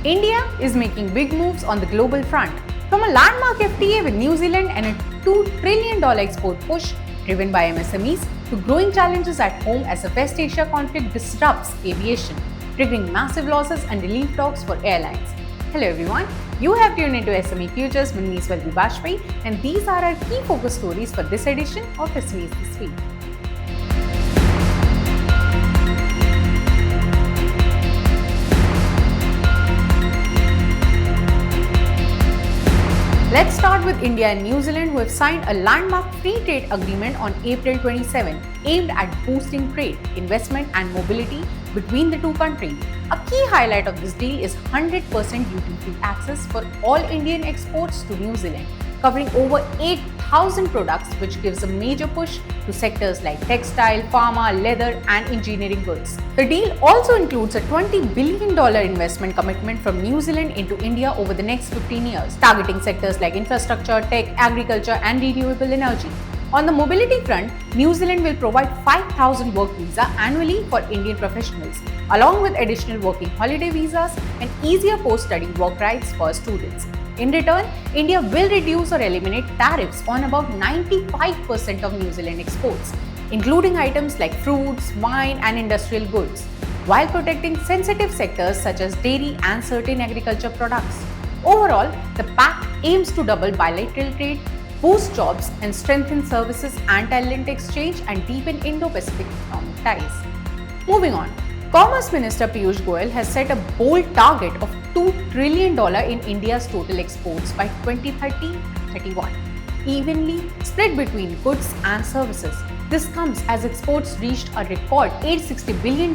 India is making big moves on the global front. From a landmark FTA with New Zealand and a $2 trillion export push driven by MSMEs to growing challenges at home as the West Asia conflict disrupts aviation, triggering massive losses and relief talks for airlines. Hello everyone, you have tuned into SME Futures with me Swalvi Bajpai, and these are our key focus stories for this edition of SMEs This Week. Let's start with India and New Zealand, who have signed a landmark free trade agreement on April 27, aimed at boosting trade, investment and mobility between the two countries. A key highlight of this deal is 100% duty-free access for all Indian exports to New Zealand, covering over 8,000 products, which gives a major push to sectors like textile, pharma, leather and engineering goods. The deal also includes a $20 billion investment commitment from New Zealand into India over the next 15 years, targeting sectors like infrastructure, tech, agriculture and renewable energy. On the mobility front, New Zealand will provide 5,000 work visas annually for Indian professionals, along with additional working holiday visas and easier post-study work rights for students. In return, India will reduce or eliminate tariffs on about 95% of New Zealand exports, including items like fruits, wine and industrial goods, while protecting sensitive sectors such as dairy and certain agriculture products. Overall, the pact aims to double bilateral trade, boost jobs and strengthen services and talent exchange and deepen Indo-Pacific economic ties. Moving on, Commerce Minister Piyush Goyal has set a bold target of $2 trillion in India's total exports by 2030-31, evenly split between goods and services. This comes as exports reached a record $860 billion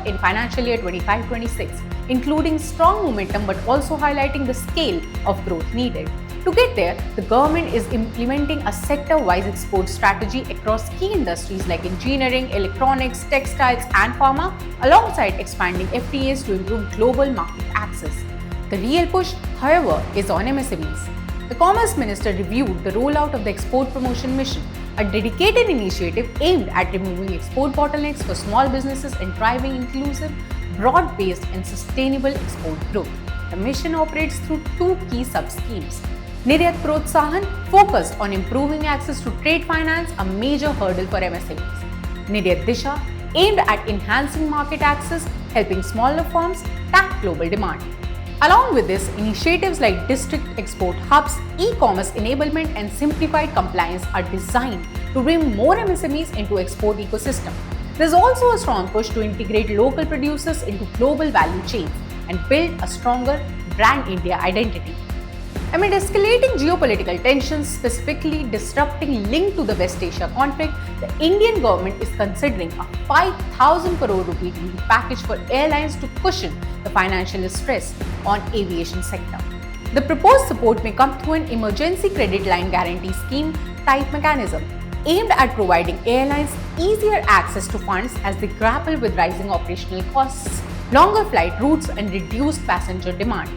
in financial year 25-26, including strong momentum but also highlighting the scale of growth needed. To get there, the government is implementing a sector-wise export strategy across key industries like engineering, electronics, textiles and pharma, alongside expanding FTAs to improve global market access. The real push, however, is on MSMEs. The Commerce Minister reviewed the rollout of the Export Promotion Mission, a dedicated initiative aimed at removing export bottlenecks for small businesses and driving inclusive, broad-based and sustainable export growth. The mission operates through two key sub-schemes. Niryat Protsahan, focused on improving access to trade finance, a major hurdle for MSMEs. Niryat Disha, aimed at enhancing market access, helping smaller firms tap global demand. Along with this, initiatives like district export hubs, e-commerce enablement and simplified compliance are designed to bring more MSMEs into export ecosystem. There is also a strong push to integrate local producers into global value chains and build a stronger brand India identity. Amid escalating geopolitical tensions, specifically disrupting linked to the West Asia conflict, the Indian government is considering a 5,000 crore rupee relief package for airlines to cushion the financial stress on aviation sector. The proposed support may come through an emergency credit line guarantee scheme type mechanism, aimed at providing airlines easier access to funds as they grapple with rising operational costs, longer flight routes and reduced passenger demand.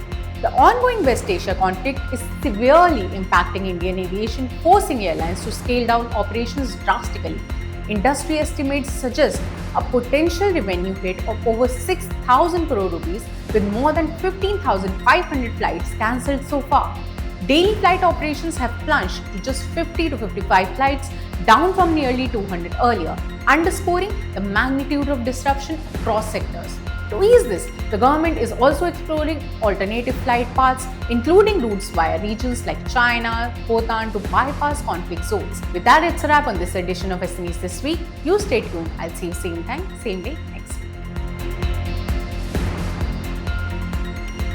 The ongoing West Asia conflict is severely impacting Indian aviation, forcing airlines to scale down operations drastically. Industry estimates suggest a potential revenue hit of over 6,000 crore rupees, with more than 15,500 flights cancelled so far. Daily flight operations have plunged to just 50 to 55 flights, down from nearly 200 earlier, underscoring the magnitude of disruption across sectors. To ease this, the government is also exploring alternative flight paths, including routes via regions like China, Bhutan to bypass conflict zones. With that, it's a wrap on this edition of SMEs This Week. You stay tuned. I'll see you same time, same day.